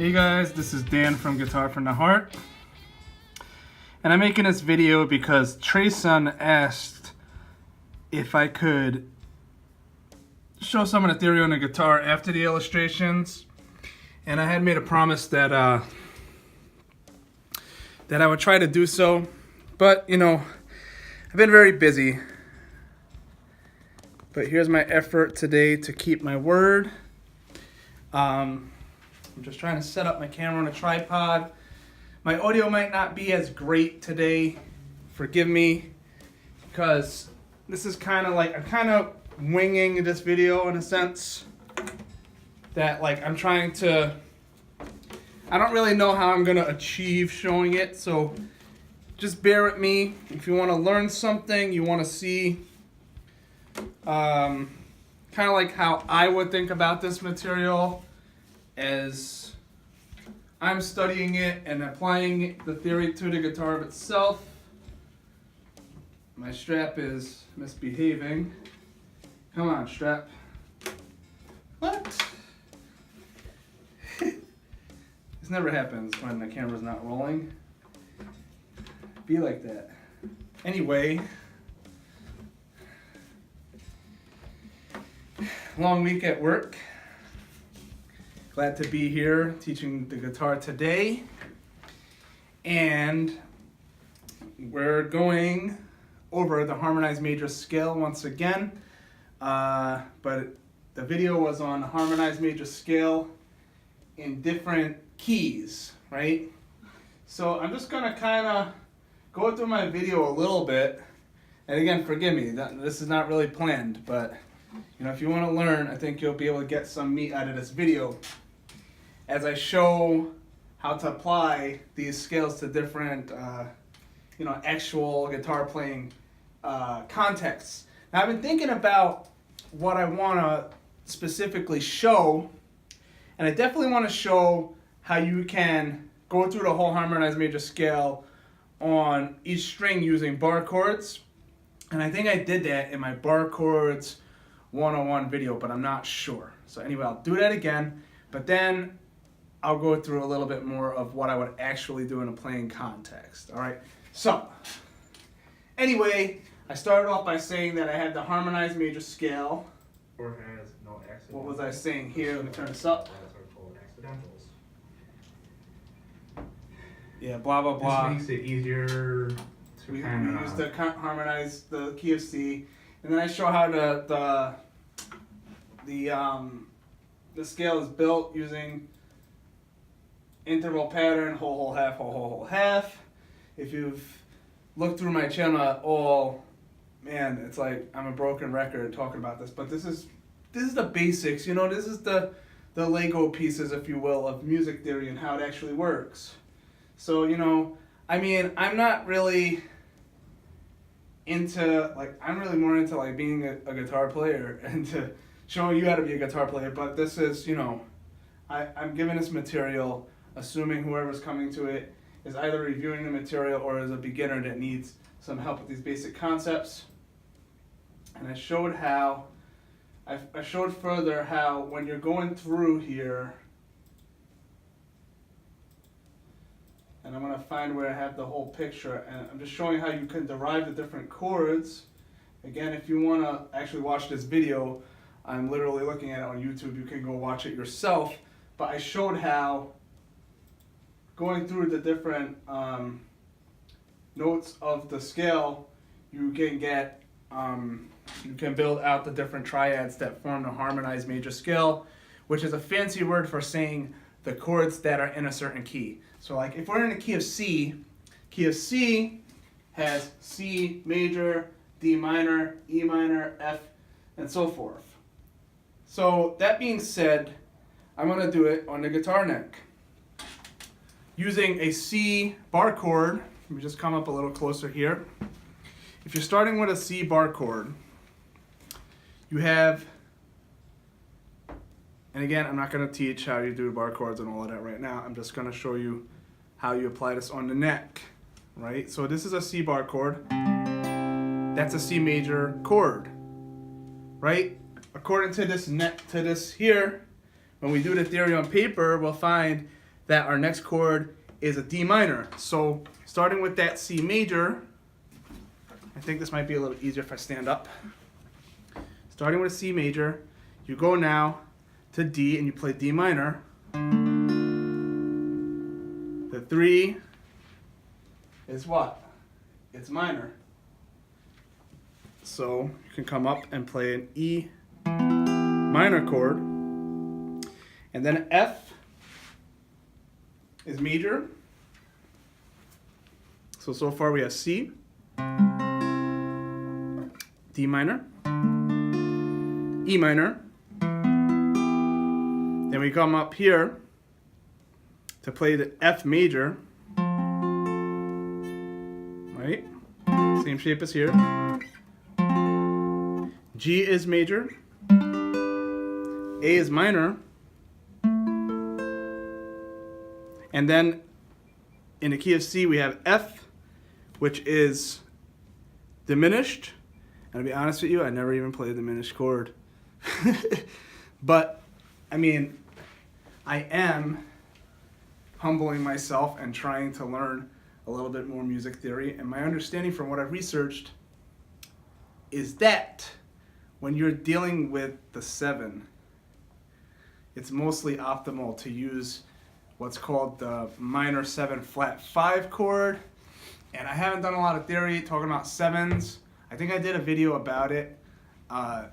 Hey guys, this is Dan from Guitar from the Heart, and I'm making this video because Treyson asked if I could show some of the theory on the guitar after the illustrations, and I had made a promise that I would try to do so, but you know, I've been very busy. But here's my effort today to keep my word. I'm just trying to set up my camera on a tripod. My audio might not be as great today. Forgive me, because this is kind of like, I'm kind of winging this video in a sense. That like I'm trying to, I don't really know how I'm going to achieve showing it. So just bear with me. If you want to learn something, you want to see kind of like how I would think about this material as I'm studying it and applying the theory to the guitar of itself. My strap is misbehaving. Come on, strap. What? This never happens when the camera's not rolling. Be like that. Anyway. Long week at work. Glad to be here teaching the guitar today. And we're going over the Harmonized Major Scale once again. But the video was on Harmonized Major Scale in different keys, right? So I'm just gonna kind of go through my video a little bit. And again, forgive me, this is not really planned, but you know, if you want to learn, I think you'll be able to get some meat out of this video as I show how to apply these scales to different, you know, actual guitar playing contexts. Now, I've been thinking about what I want to specifically show, and I definitely want to show how you can go through the whole Harmonized Major Scale on each string using bar chords. And I think I did that in my bar chords 101 video, but I'm not sure. So anyway, I'll do that again, but then I'll go through a little bit more of what I would actually do in a playing context. All right, so anyway, I started off by saying that I had the Harmonized Major Scale. Or has no accidents. What was I saying here? Let me turn this up. Those are called accidentals. Yeah, blah, blah, blah. This makes it easier to We kind of use the harmonize the key of C, and then I show how the scale is built using interval pattern, whole, whole, half, whole, whole, whole, half. If you've looked through my channel at all, man, it's like I'm a broken record talking about this, but this is the basics, you know, this is the Lego pieces, if you will, of music theory and how it actually works. So, you know, I mean, I'm not really into, like, I'm really more into, like, being a guitar player and to showing you how to be a guitar player, but this is, you know, I'm giving this material, assuming whoever's coming to it is either reviewing the material or is a beginner that needs some help with these basic concepts. And I showed how, I showed further how when you're going through here, and I'm going to find where I have the whole picture, and I'm just showing how you can derive the different chords. Again, if you want to actually watch this video, I'm literally looking at it on YouTube, you can go watch it yourself, but I showed how going through the different notes of the scale, you can get, you can build out the different triads that form the Harmonized Major Scale, which is a fancy word for saying the chords that are in a certain key. So like if we're in the key of C has C major, D minor, E minor, F, and so forth. So that being said, I'm going to do it on the guitar neck. Using a C bar chord, let me just come up a little closer here. If you're starting with a C bar chord, you have, and again, I'm not going to teach how you do bar chords and all of that right now. I'm just going to show you how you apply this on the neck, right? So this is a C bar chord. That's a C major chord, right? According to this here, when we do the theory on paper, we'll find that our next chord is a D minor. So starting with that C major, I think this might be a little easier if I stand up. Starting with a C major, you go now to D and you play D minor. The 3 is what? It's minor. So you can come up and play an E minor chord. And then F is major. So far we have C, D minor, E minor. Then we come up here to play the F major. Right? Same shape as here. G is major. A is minor. And then in the key of C we have F, which is diminished. And to be honest with you, I never even played a diminished chord. But, I mean, I am humbling myself and trying to learn a little bit more music theory. And my understanding from what I've researched is that when you're dealing with the 7, it's mostly optimal to use what's called the minor 7 flat 5 chord. And I haven't done a lot of theory talking about 7s. I think I did a video about it a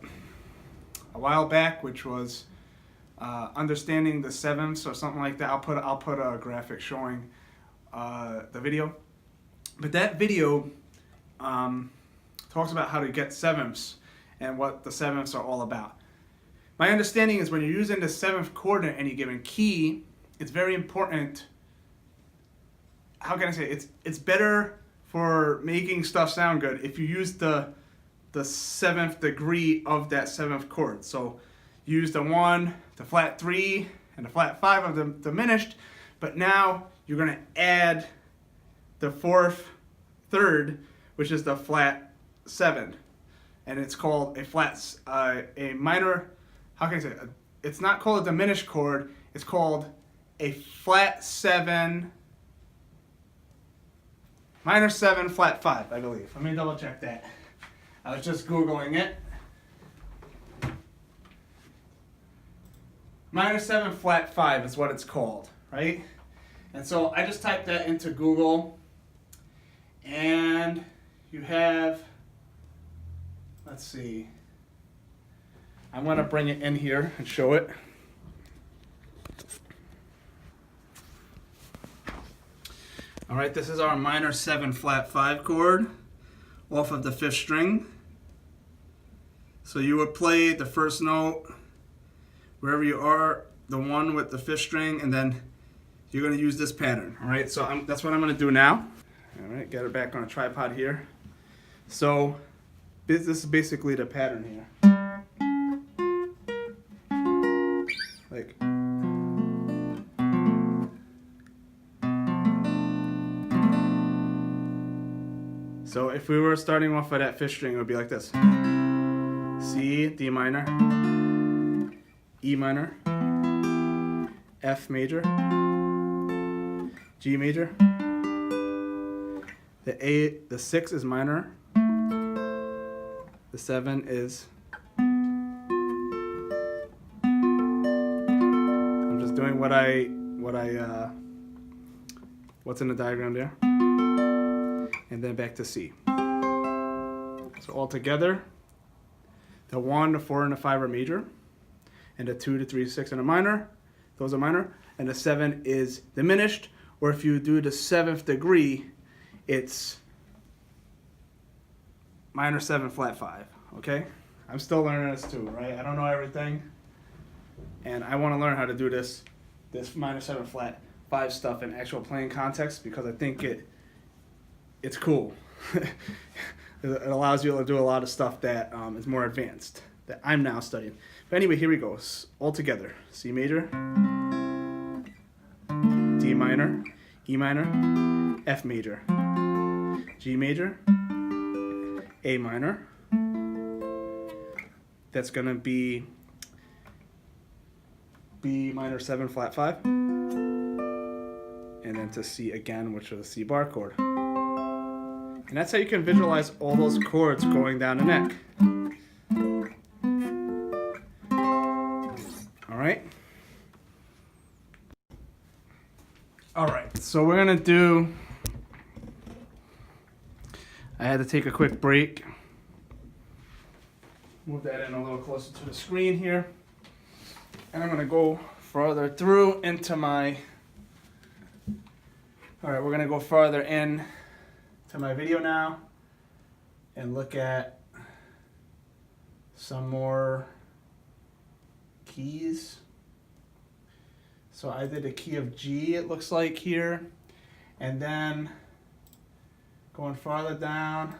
while back, which was understanding the 7ths or something like that. I'll put a graphic showing the video. But that video talks about how to get 7ths and what the 7ths are all about. My understanding is when you're using the 7th chord in any given key, it's very important. How can I say it? It's better for making stuff sound good if you use the 7th degree of that 7th chord. So use the 1, the flat 3, and the flat 5 of the diminished, but now you're going to add the 4th, 3rd, which is the flat 7, and it's called a minor. How can I say it? It's not called a diminished chord. It's called a flat 7. Minor 7, flat 5, I believe. Let me double check that. I was just Googling it. Minor 7, flat 5 is what it's called, right? And so I just typed that into Google, and you have, let's see. I'm going to bring it in here and show it. All right, this is our minor 7 flat 5 chord off of the 5th string. So you would play the first note wherever you are, the 1 with the 5th string, and then you're going to use this pattern. All right, so that's what I'm going to do now. All right, get it back on a tripod here. So this is basically the pattern here. Like. So if we were starting off with that 5th string, it would be like this. C, D minor, E minor, F major, G major. The 6 is minor. The 7 is. I'm just doing what's in the diagram there. And then back to C. So all together, the 1, the 4, and the 5 are major, and the 2, the 3, 6, and a minor, those are minor, and the 7 is diminished, or if you do the 7th degree, it's minor 7 flat 5, okay? I'm still learning this too, right? I don't know everything, and I want to learn how to do this minor 7 flat 5 stuff in actual playing context, because I think it's cool. It allows you to do a lot of stuff that is more advanced, that I'm now studying. But anyway, here we go. All together. C major, D minor, E minor, F major, G major, A minor. That's going to be B minor 7 flat 5. and then to C again, which is a C bar chord. And that's how you can visualize all those chords going down the neck. All right. All right, so we're gonna do, I had to take a quick break. Move that in a little closer to the screen here. And I'm gonna go further through into my, all right, we're gonna go farther in to my video now and look at some more keys. So I did a key of G, it looks like here, and then going farther down,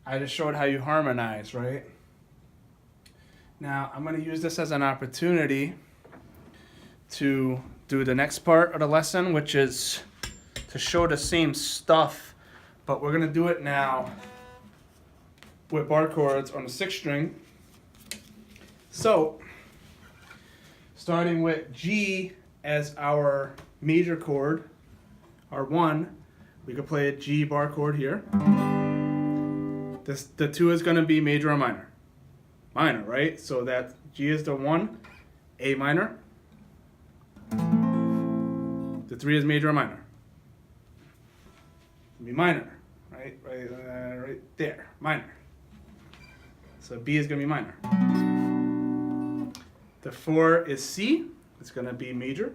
I just showed how you harmonize, right? Now I'm going to use this as an opportunity to do the next part of the lesson, which is to show the same stuff, but we're going to do it now with bar chords on the 6th string. So starting with G as our major chord, our 1, we could play a G bar chord here. The 2 is going to be major or minor. Minor, right? So that G is the 1, A minor. The 3 is major or minor. It'll be minor, right? Right there, minor. So B is going to be minor. The 4 is C, it's going to be major.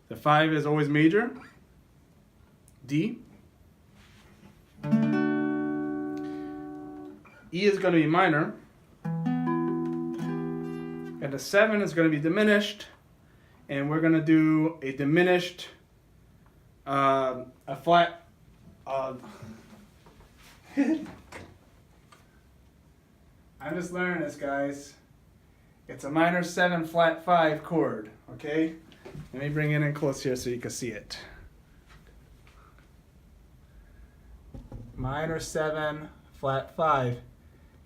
The 5 is always major, D. E is going to be minor. And the 7 is going to be diminished. And we're going to do a diminished, a flat, I'm just learning this, guys. It's a minor 7 flat 5 chord, okay? Let me bring it in close here so you can see it. Minor 7 flat 5.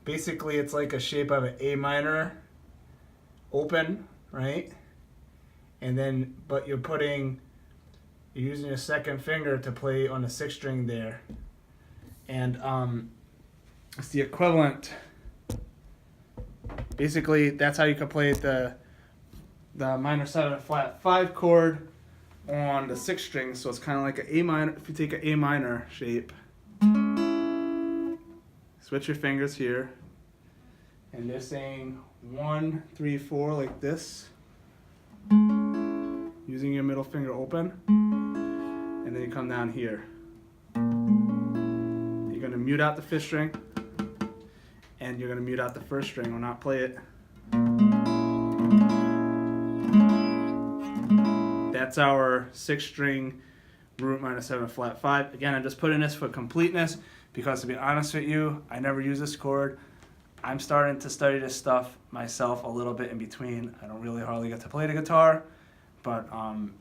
Basically, it's like a shape of an A minor open, right? And then, but you're using your 2nd finger to play on the 6th string there. And it's the equivalent. Basically, that's how you can play the minor 7 flat 5 chord on the 6th string. So it's kind of like an A minor. If you take an A minor shape, switch your fingers here, and they're saying 1, 3, 4 like this, using your middle finger open, and then you come down here. You're going to mute out the 5th string, and you're going to mute out the 1st string or not play it. That's our 6th string root minor 7 flat 5. Again, I'm just putting this for completeness because, to be honest with you, I never use this chord. I'm starting to study this stuff myself a little bit in between. I don't really hardly get to play the guitar, but I'm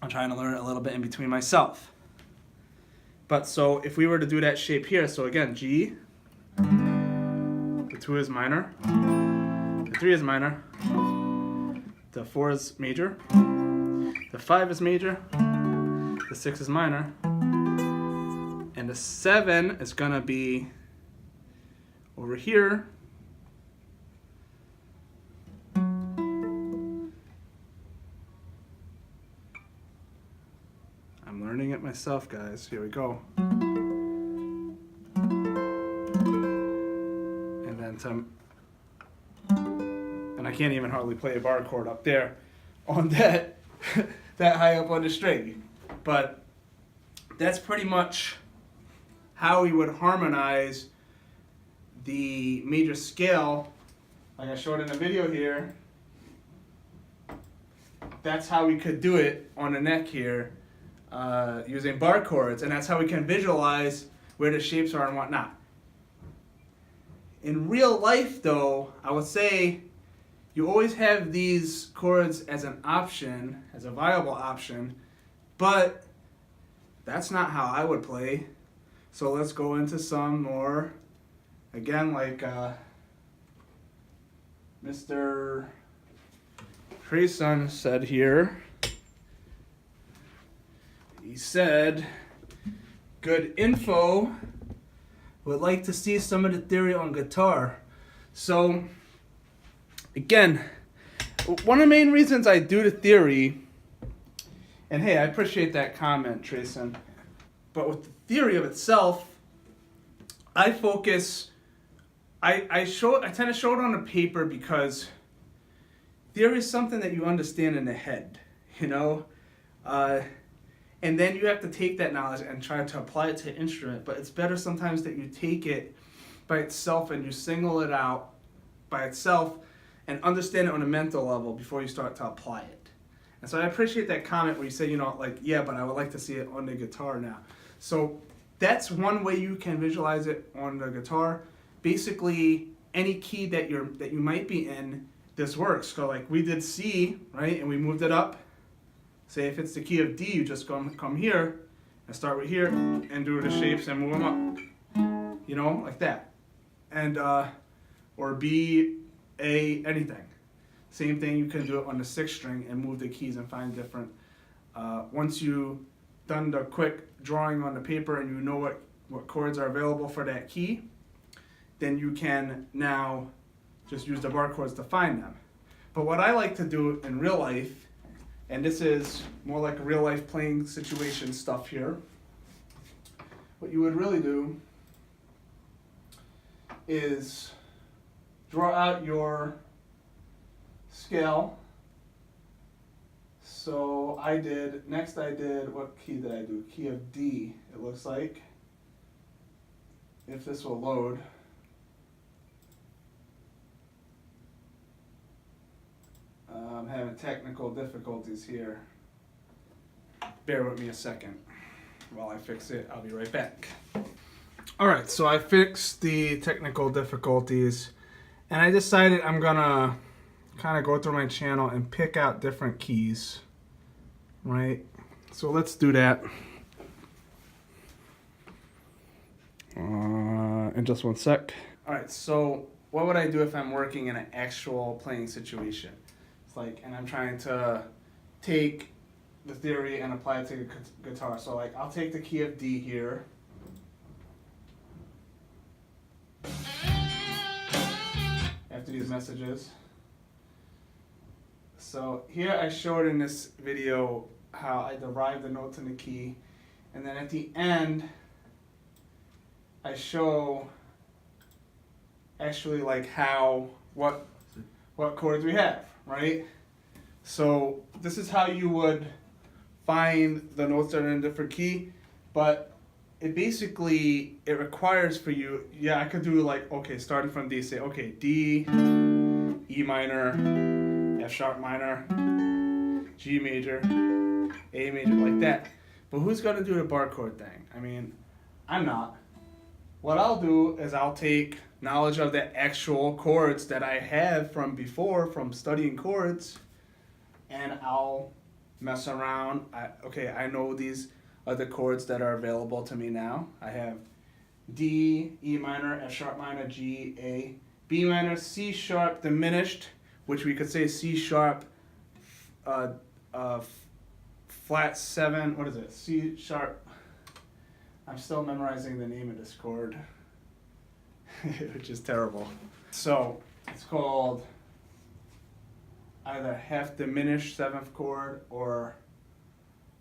trying to learn a little bit in between myself. But so if we were to do that shape here, so again, G, the 2 is minor, the 3 is minor, the 4 is major, the 5 is major, the 6 is minor, and the 7 is going to be over here. I'm learning it myself, guys. Here we go. And then and I can't even hardly play a bar chord up there on that that high up on the string. But that's pretty much how we would harmonize the major scale, like I showed in the video here. That's how we could do it on the neck here, using bar chords, and that's how we can visualize where the shapes are and whatnot. In real life, though, I would say you always have these chords as an option, as a viable option, but that's not how I would play. So let's go into some more. Again, like Mr. Treyson said here, he said, good info, would like to see some of the theory on guitar. So, again, one of the main reasons I do the theory, and hey, I appreciate that comment, Treyson, but with the theory of itself, I focus, I tend to show it on the paper because theory is something that you understand in the head, you know? And then you have to take that knowledge and try to apply it to an instrument, but it's better sometimes that you take it by itself and you single it out by itself and understand it on a mental level before you start to apply it. And so I appreciate that comment where you say, you know, like, yeah, but I would like to see it on the guitar now. So that's one way you can visualize it on the guitar. Basically, any key that you might be in, this works. So like we did C, right, and we moved it up. Say if it's the key of D, you just come here and start with here and do the shapes and move them up. You know, like that. And or B, A, anything. Same thing, you can do it on the 6th string and move the keys and find different. Once you've done the quick drawing on the paper and you know what chords are available for that key, then you can now just use the bar chords to find them. But what I like to do in real life, and this is more like a real life playing situation stuff here, what you would really do is draw out your scale. So next I did, what key did I do? Key of D, it looks like. If this will load. I'm having technical difficulties here. Bear with me a second while I fix it. I'll be right back. Alright, so I fixed the technical difficulties and I decided I'm gonna kind of go through my channel and pick out different keys, right? So let's do that in just one sec. Alright, so what would I do if I'm working in an actual playing situation? It's like, and I'm trying to take the theory and apply it to the guitar. So like, I'll take the key of D here. After these messages. So here I showed in this video how I derived the notes in the key. And then at the end, I show actually like what chords we have, right? So this is how you would find the notes that are in a different key, but it requires for you, yeah, I could do like, okay, starting from D, say, okay, D, E minor, F sharp minor, G major, A major, like that. But who's gonna do the bar chord thing? I mean, I'm not. What I'll do is I'll take knowledge of the actual chords that I have from before, from studying chords, and I'll mess around. I know these are the chords that are available to me now. I have D, E minor, F sharp minor, G, A, B minor, C sharp diminished, which we could say C sharp flat 7, what is it? C sharp. I'm still memorizing the name of this chord, which is terrible. So it's called either half diminished 7th chord or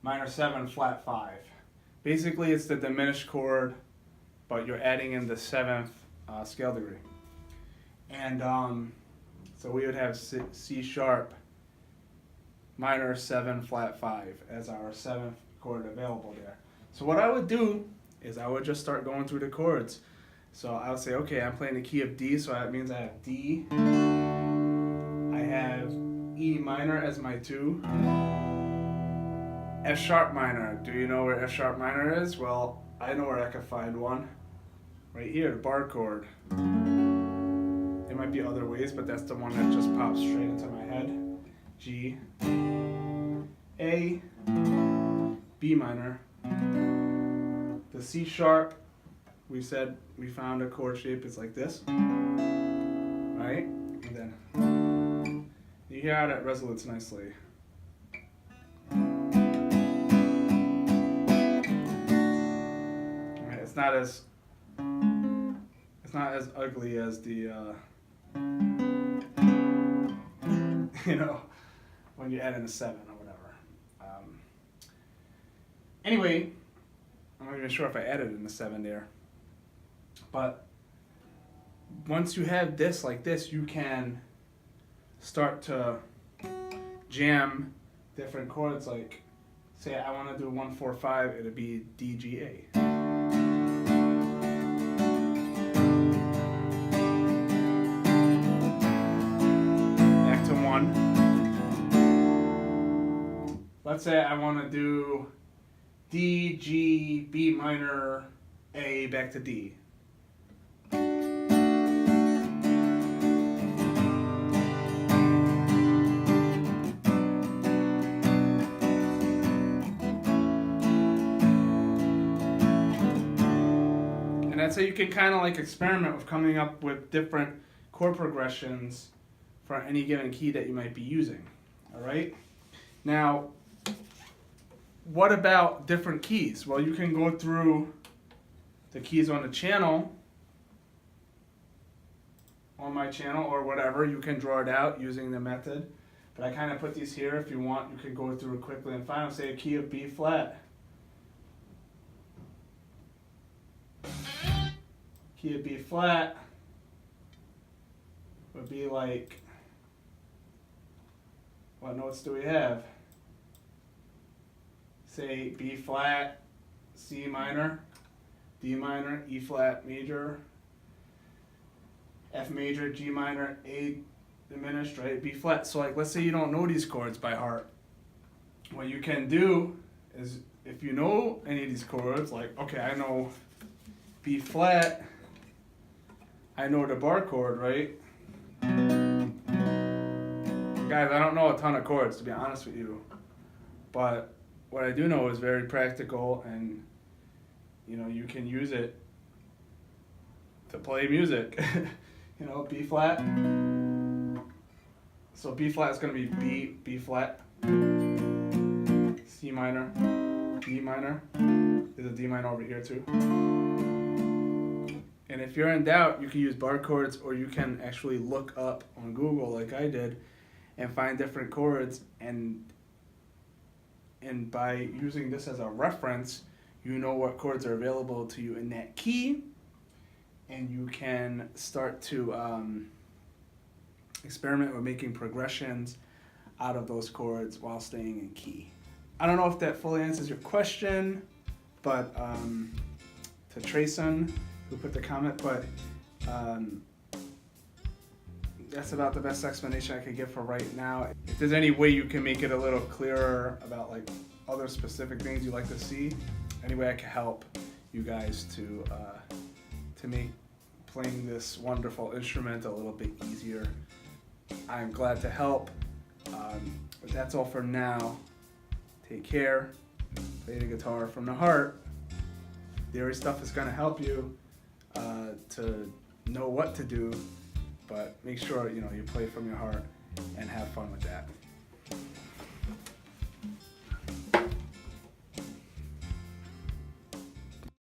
minor 7 flat 5. Basically it's the diminished chord, but you're adding in the 7th scale degree. And so we would have C sharp minor 7 flat 5 as our 7th chord available there. So what I would do is I would just start going through the chords. So I would say, okay, I'm playing the key of D, so that means I have D. I have E minor as my 2. F sharp minor. Do you know where F sharp minor is? Well, I know where I could find one. Right here, the bar chord. There might be other ways, but that's the one that just pops straight into my head. G, A, B minor. The C sharp, we said we found a chord shape, it's like this, right? And then the You hear how that resonates nicely. Alright, it's not as ugly as the you know, when you add in a 7 or whatever. Anyway, I'm not even sure if I added in the 7 there, but once you have this like this, you can start to jam different chords. Like, say I want to do 1 4 5, it'll be D G A. Back to 1. Let's say I want to do D G B minor A back to D. That's how you can kind of like experiment with coming up with different chord progressions for any given key that you might be using. All right. Now, what about different keys? Well, you can go through the keys on the channel, on my channel or whatever. You can draw it out using the method. But I kind of put these here. If you want, you can go through it quickly and find them. Say a key of B flat. Key of B flat would be like, what notes do we have? Say B flat, C minor, D minor, E flat major, F major, G minor, A diminished, right? B flat. So like, let's say you don't know these chords by heart. What you can do is, if you know any of these chords, like, okay, I know B flat, I know the bar chord, right? Guys, I don't know a ton of chords, to be honest with you. But what I do know is very practical, and you know, you can use it to play music. You know, B flat. So B flat is going to be B flat, C minor, D minor. There's a D minor over here too. And if you're in doubt, you can use bar chords, or you can actually look up on Google like I did and find different chords, and by using this as a reference, you know what chords are available to you in that key, and you can start to experiment with making progressions out of those chords while staying in key. I don't know if that fully answers your question, but to Trayson, who put the comment, but that's about the best explanation I could give for right now. If there's any way you can make it a little clearer about like other specific things you'd like to see, any way I can help you guys to make playing this wonderful instrument a little bit easier, I'm glad to help. But that's all for now. Take care. Play the guitar from the heart. Theory stuff is going to help you to know what to do, but make sure you play from your heart and have fun with that.